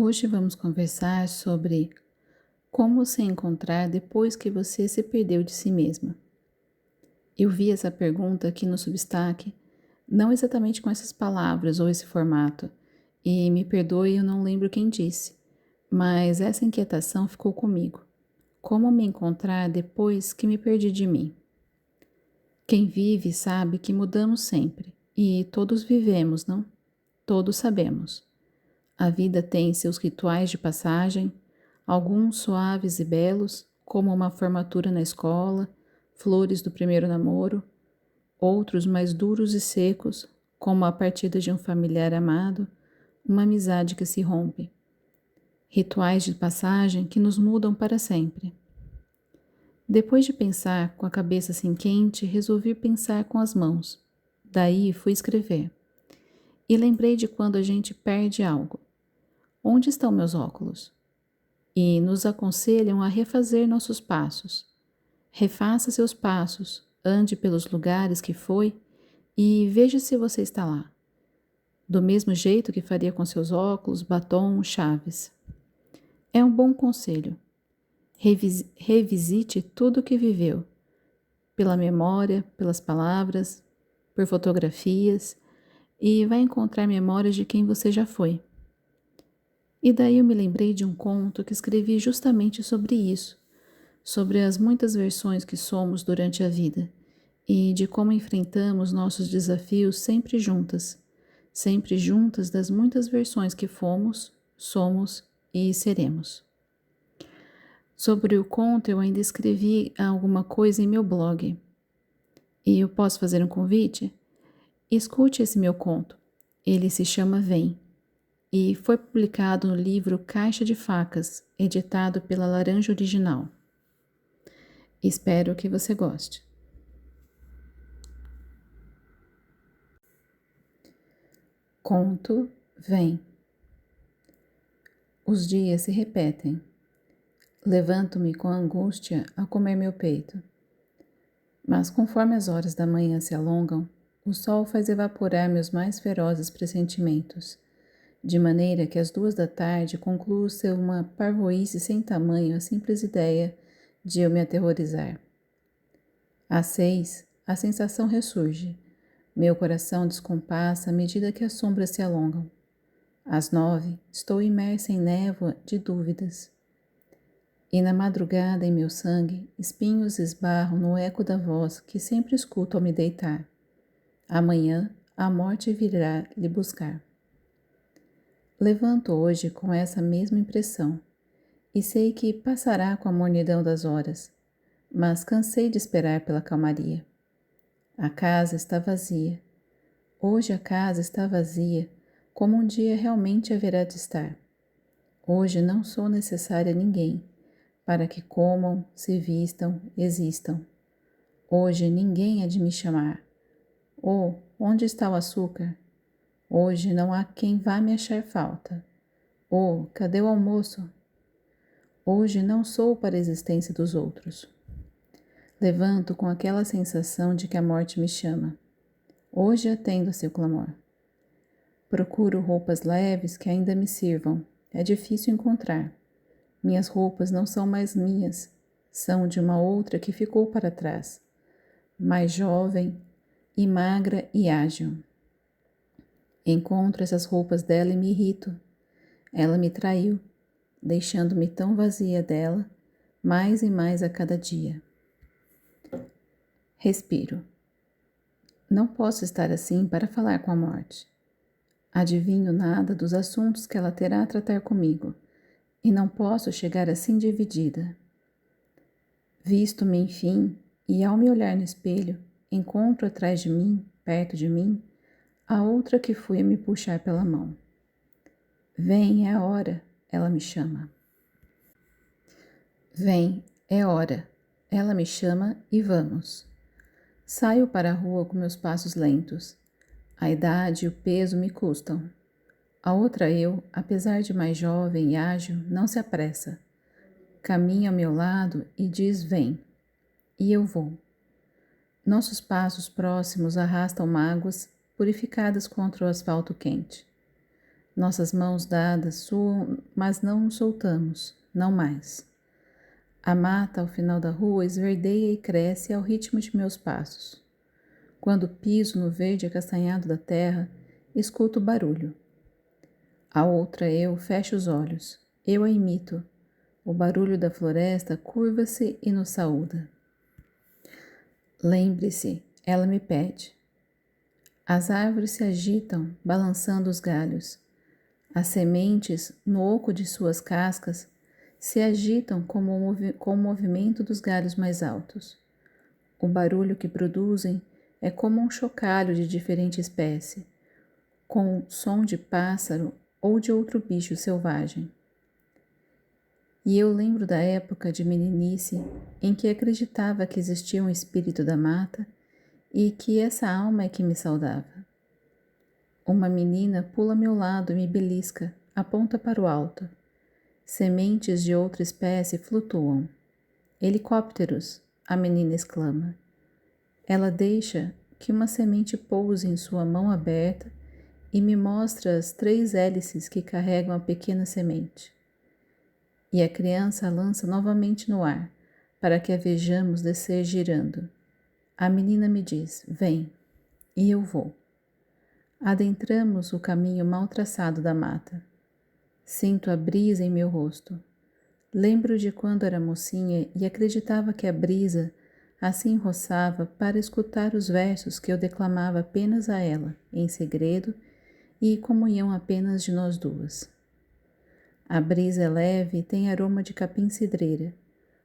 Hoje vamos conversar sobre como se encontrar depois que você se perdeu de si mesma. Eu vi essa pergunta aqui no Substack, não exatamente com essas palavras ou esse formato, e me perdoe, eu não lembro quem disse, mas essa inquietação ficou comigo. Como me encontrar depois que me perdi de mim? Quem vive sabe que mudamos sempre, e todos vivemos, não? Todos sabemos. A vida tem seus rituais de passagem, alguns suaves e belos, como uma formatura na escola, flores do primeiro namoro, outros mais duros e secos, como a partida de um familiar amado, uma amizade que se rompe. Rituais de passagem que nos mudam para sempre. Depois de pensar com a cabeça assim quente, resolvi pensar com as mãos. Daí fui escrever. E lembrei de quando a gente perde algo. Onde estão meus óculos? E nos aconselham a refazer nossos passos. Refaça seus passos, ande pelos lugares que foi e veja se você está lá. Do mesmo jeito que faria com seus óculos, batom, chaves. É um bom conselho. Revisite tudo o que viveu, pela memória, pelas palavras, por fotografias, e vai encontrar memórias de quem você já foi. E daí eu me lembrei de um conto que escrevi justamente sobre isso, sobre as muitas versões que somos durante a vida e de como enfrentamos nossos desafios sempre juntas das muitas versões que fomos, somos e seremos. Sobre o conto eu ainda escrevi alguma coisa em meu blog. E eu posso fazer um convite? Escute esse meu conto. Ele se chama Vem e foi publicado no livro Caixa de Facas, editado pela Laranja Original. Espero que você goste. Conto Vem. Os dias se repetem. Levanto-me com angústia a comer meu peito. Mas conforme as horas da manhã se alongam, o sol faz evaporar meus mais ferozes pressentimentos, de maneira que às 2 da tarde concluo ser uma parvoíce sem tamanho a simples ideia de eu me aterrorizar. Às 6, a sensação ressurge. Meu coração descompassa à medida que as sombras se alongam. Às 9, estou imersa em névoa de dúvidas. E na madrugada, em meu sangue, espinhos esbarram no eco da voz que sempre escuto ao me deitar. Amanhã, a morte virá lhe buscar. Levanto hoje com essa mesma impressão, e sei que passará com a mornidão das horas, mas cansei de esperar pela calmaria. A casa está vazia. Hoje a casa está vazia, como um dia realmente haverá de estar. Hoje não sou necessária a ninguém, para que comam, se vistam, existam. Hoje ninguém há de me chamar. Oh, onde está o açúcar? Hoje não há quem vá me achar falta. Oh, cadê o almoço? Hoje não sou para a existência dos outros. Levanto com aquela sensação de que a morte me chama. Hoje atendo a seu clamor. Procuro roupas leves que ainda me sirvam. É difícil encontrar. Minhas roupas não são mais minhas, são de uma outra que ficou para trás, mais jovem e magra e ágil. Encontro essas roupas dela e me irrito. Ela me traiu, deixando-me tão vazia dela, mais e mais a cada dia. Respiro. Não posso estar assim para falar com a morte. Adivinho nada dos assuntos que ela terá a tratar comigo, e não posso chegar assim dividida. Visto-me, enfim, e ao me olhar no espelho, encontro atrás de mim, perto de mim, a outra que foi me puxar pela mão. Vem, é a hora, ela me chama. Vem, é hora, ela me chama e vamos. Saio para a rua com meus passos lentos. A idade e o peso me custam. A outra eu, apesar de mais jovem e ágil, não se apressa. Caminha ao meu lado e diz vem. E eu vou. Nossos passos próximos arrastam mágoas purificadas contra o asfalto quente. Nossas mãos dadas soam, mas não nos soltamos, não mais. A mata ao final da rua esverdeia e cresce ao ritmo de meus passos. Quando piso no verde acastanhado da terra, escuto o barulho. A outra eu fecho os olhos. Eu a imito. O barulho da floresta curva-se e nos saúda. Lembre-se, ela me pede. As árvores se agitam, balançando os galhos. As sementes, no oco de suas cascas, se agitam com o movimento dos galhos mais altos. O barulho que produzem é como um chocalho de diferente espécie, com som de pássaro ou de outro bicho selvagem. E eu lembro da época de meninice em que acreditava que existia um espírito da mata e que essa alma é que me saudava. Uma menina pula a meu lado e me belisca, aponta para o alto. Sementes de outra espécie flutuam. Helicópteros, a menina exclama. Ela deixa que uma semente pouse em sua mão aberta e me mostra as 3 hélices que carregam a pequena semente. E a criança a lança novamente no ar, para que a vejamos descer girando. A menina me diz, vem, e eu vou. Adentramos o caminho mal traçado da mata. Sinto a brisa em meu rosto. Lembro de quando era mocinha e acreditava que a brisa assim roçava para escutar os versos que eu declamava apenas a ela, em segredo e comunhão apenas de nós duas. A brisa é leve e tem aroma de capim-cidreira,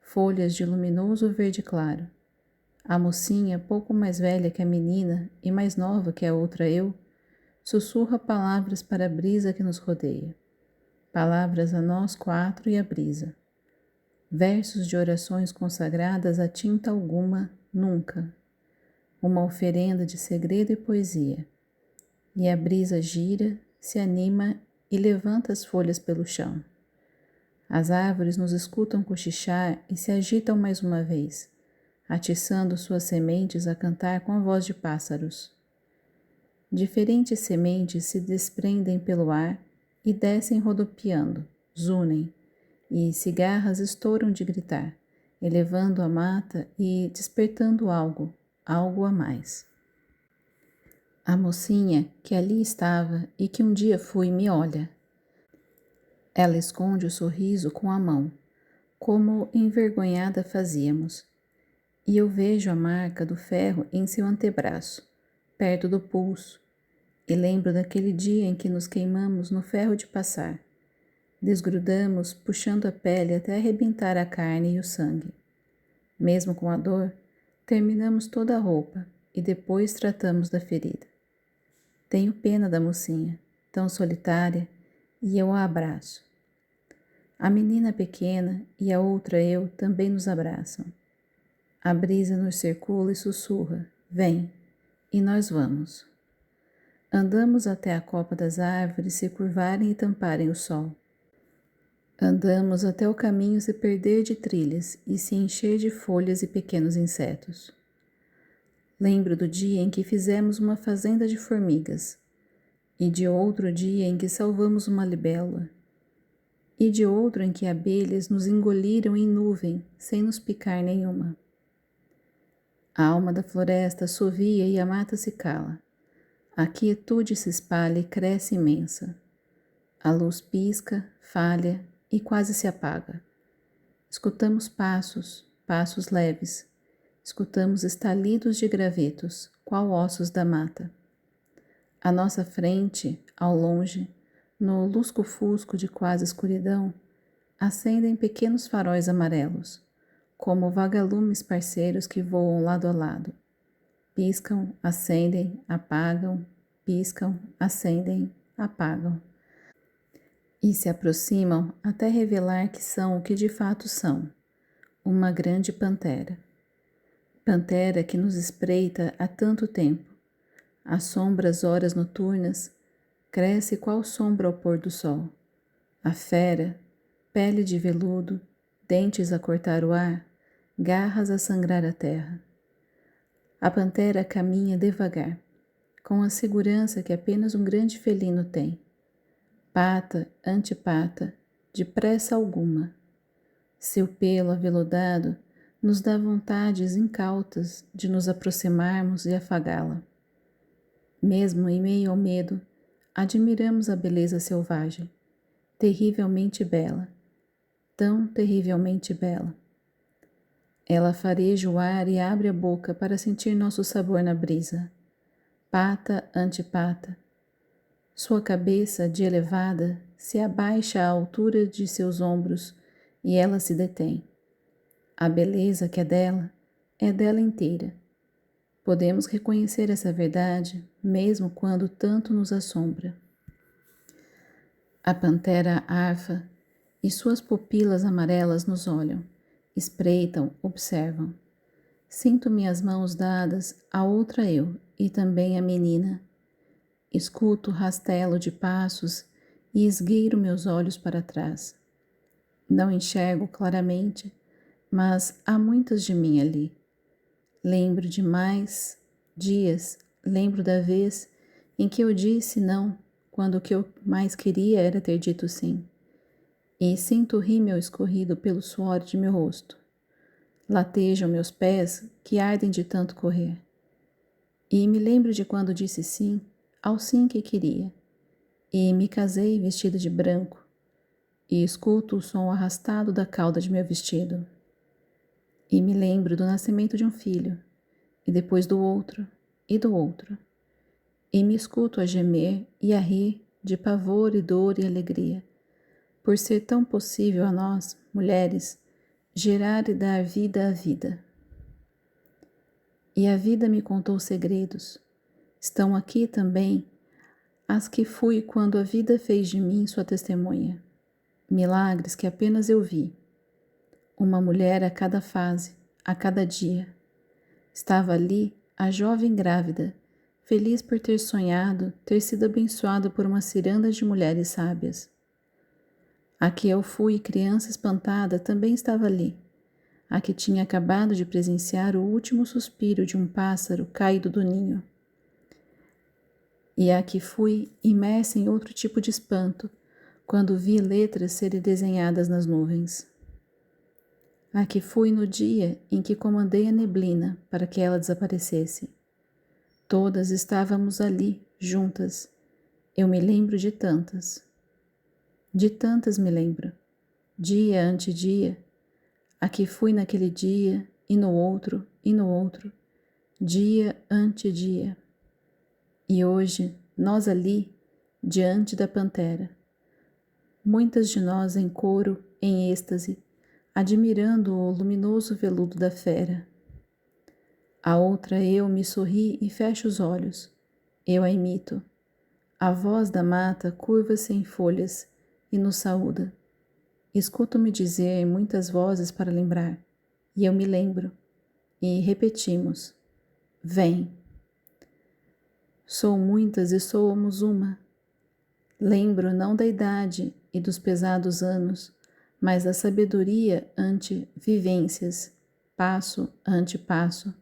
folhas de luminoso verde claro. A mocinha, pouco mais velha que a menina e mais nova que a outra eu, sussurra palavras para a brisa que nos rodeia. Palavras a nós 4 e a brisa. Versos de orações consagradas a tinta alguma, nunca. Uma oferenda de segredo e poesia. E a brisa gira, se anima e levanta as folhas pelo chão. As árvores nos escutam cochichar e se agitam mais uma vez, atiçando suas sementes a cantar com a voz de pássaros. Diferentes sementes se desprendem pelo ar e descem rodopiando, zunem, e cigarras estouram de gritar, elevando a mata e despertando algo a mais. A mocinha que ali estava e que um dia fui me olha. Ela esconde o sorriso com a mão, como envergonhada fazíamos, e eu vejo a marca do ferro em seu antebraço, perto do pulso, e lembro daquele dia em que nos queimamos no ferro de passar. Desgrudamos, puxando a pele até arrebentar a carne e o sangue. Mesmo com a dor, terminamos toda a roupa e depois tratamos da ferida. Tenho pena da mocinha, tão solitária, e eu a abraço. A menina pequena e a outra eu também nos abraçam. A brisa nos circula e sussurra, vem, e nós vamos. Andamos até a copa das árvores se curvarem e tamparem o sol. Andamos até o caminho se perder de trilhas e se encher de folhas e pequenos insetos. Lembro do dia em que fizemos uma fazenda de formigas, e de outro dia em que salvamos uma libélula, e de outro em que abelhas nos engoliram em nuvem sem nos picar nenhuma. A alma da floresta assovia e a mata se cala. A quietude se espalha e cresce imensa. A luz pisca, falha e quase se apaga. Escutamos passos, passos leves. Escutamos estalidos de gravetos, qual ossos da mata. À nossa frente, ao longe, no lusco-fusco de quase escuridão, acendem pequenos faróis amarelos, como vagalumes parceiros que voam lado a lado. Piscam, acendem, apagam, piscam, acendem, apagam. E se aproximam até revelar que são o que de fato são, uma grande pantera. Pantera que nos espreita há tanto tempo. Assombra as horas noturnas, cresce qual sombra ao pôr do sol. A fera, pele de veludo, dentes a cortar o ar, garras a sangrar a terra. A pantera caminha devagar, com a segurança que apenas um grande felino tem. Pata ante pata, de pressa alguma. Seu pelo aveludado nos dá vontades incautas de nos aproximarmos e afagá-la. Mesmo em meio ao medo, admiramos a beleza selvagem, terrivelmente bela, tão terrivelmente bela. Ela fareja o ar e abre a boca para sentir nosso sabor na brisa. Pata ante pata. Sua cabeça, de elevada, se abaixa à altura de seus ombros e ela se detém. A beleza que é dela inteira. Podemos reconhecer essa verdade, mesmo quando tanto nos assombra. A pantera arfa e suas pupilas amarelas nos olham, espreitam, observam. Sinto minhas mãos dadas a outra eu e também a menina. Escuto o rastelo de passos e esgueiro meus olhos para trás. Não enxergo claramente, mas há muitas de mim ali. Lembro de mais dias, lembro da vez em que eu disse não, quando o que eu mais queria era ter dito sim. E sinto o rímel escorrido pelo suor de meu rosto. Latejam meus pés que ardem de tanto correr. E me lembro de quando disse sim ao sim que queria, e me casei vestida de branco, e escuto o som arrastado da cauda de meu vestido. E me lembro do nascimento de um filho, e depois do outro, e do outro. E me escuto a gemer e a rir de pavor e dor e alegria, por ser tão possível a nós, mulheres, gerar e dar vida à vida. E a vida me contou segredos. Estão aqui também as que fui quando a vida fez de mim sua testemunha. Milagres que apenas eu vi. Uma mulher a cada fase, a cada dia. Estava ali a jovem grávida, feliz por ter sonhado, ter sido abençoada por uma ciranda de mulheres sábias. A que eu fui criança espantada também estava ali. A que tinha acabado de presenciar o último suspiro de um pássaro caído do ninho. E a que fui imersa em outro tipo de espanto, quando vi letras serem desenhadas nas nuvens. A que fui no dia em que comandei a neblina para que ela desaparecesse. Todas estávamos ali, juntas. Eu me lembro de tantas. De tantas me lembro. Dia ante dia. A que fui naquele dia, e no outro, e no outro. Dia ante dia. E hoje, nós ali, diante da pantera. Muitas de nós em coro, em êxtase, admirando o luminoso veludo da fera. A outra eu me sorri e fecho os olhos. Eu a imito. A voz da mata curva-se em folhas e nos saúda. Escuto-me dizer muitas vozes para lembrar, e eu me lembro, e repetimos: vem. Sou muitas e somos uma. Lembro não da idade e dos pesados anos, mas da sabedoria ante vivências, passo ante passo,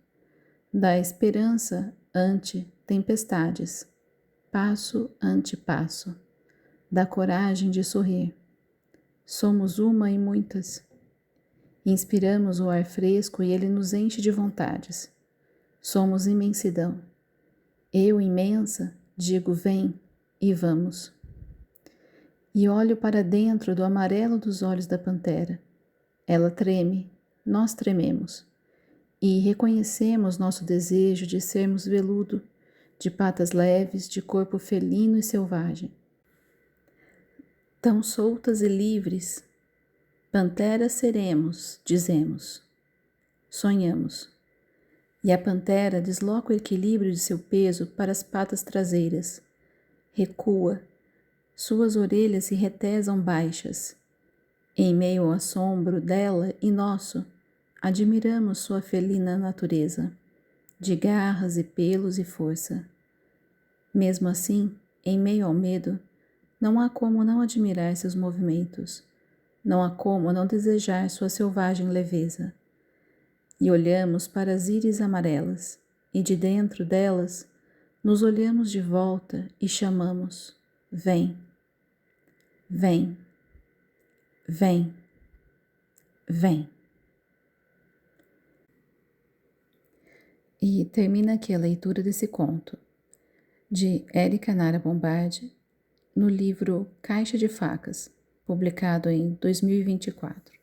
da esperança ante tempestades, passo ante passo, da coragem de sorrir. Somos uma e muitas. Inspiramos o ar fresco e ele nos enche de vontades. Somos imensidão. Eu, imensa, digo vem e vamos. E olho para dentro do amarelo dos olhos da pantera. Ela treme, nós trememos. E reconhecemos nosso desejo de sermos veludo, de patas leves, de corpo felino e selvagem. Tão soltas e livres, pantera seremos, dizemos. Sonhamos. E a pantera desloca o equilíbrio de seu peso para as patas traseiras. Recua. Suas orelhas se retesam baixas. Em meio ao assombro dela e nosso, admiramos sua felina natureza, de garras e pelos e força. Mesmo assim, em meio ao medo, não há como não admirar seus movimentos, não há como não desejar sua selvagem leveza. E olhamos para as íris amarelas, e de dentro delas, nos olhamos de volta e chamamos, vem. Vem, vem, vem. E termina aqui a leitura desse conto, de Érica Nara Bombardi, no livro Caixa de Facas, publicado em 2024.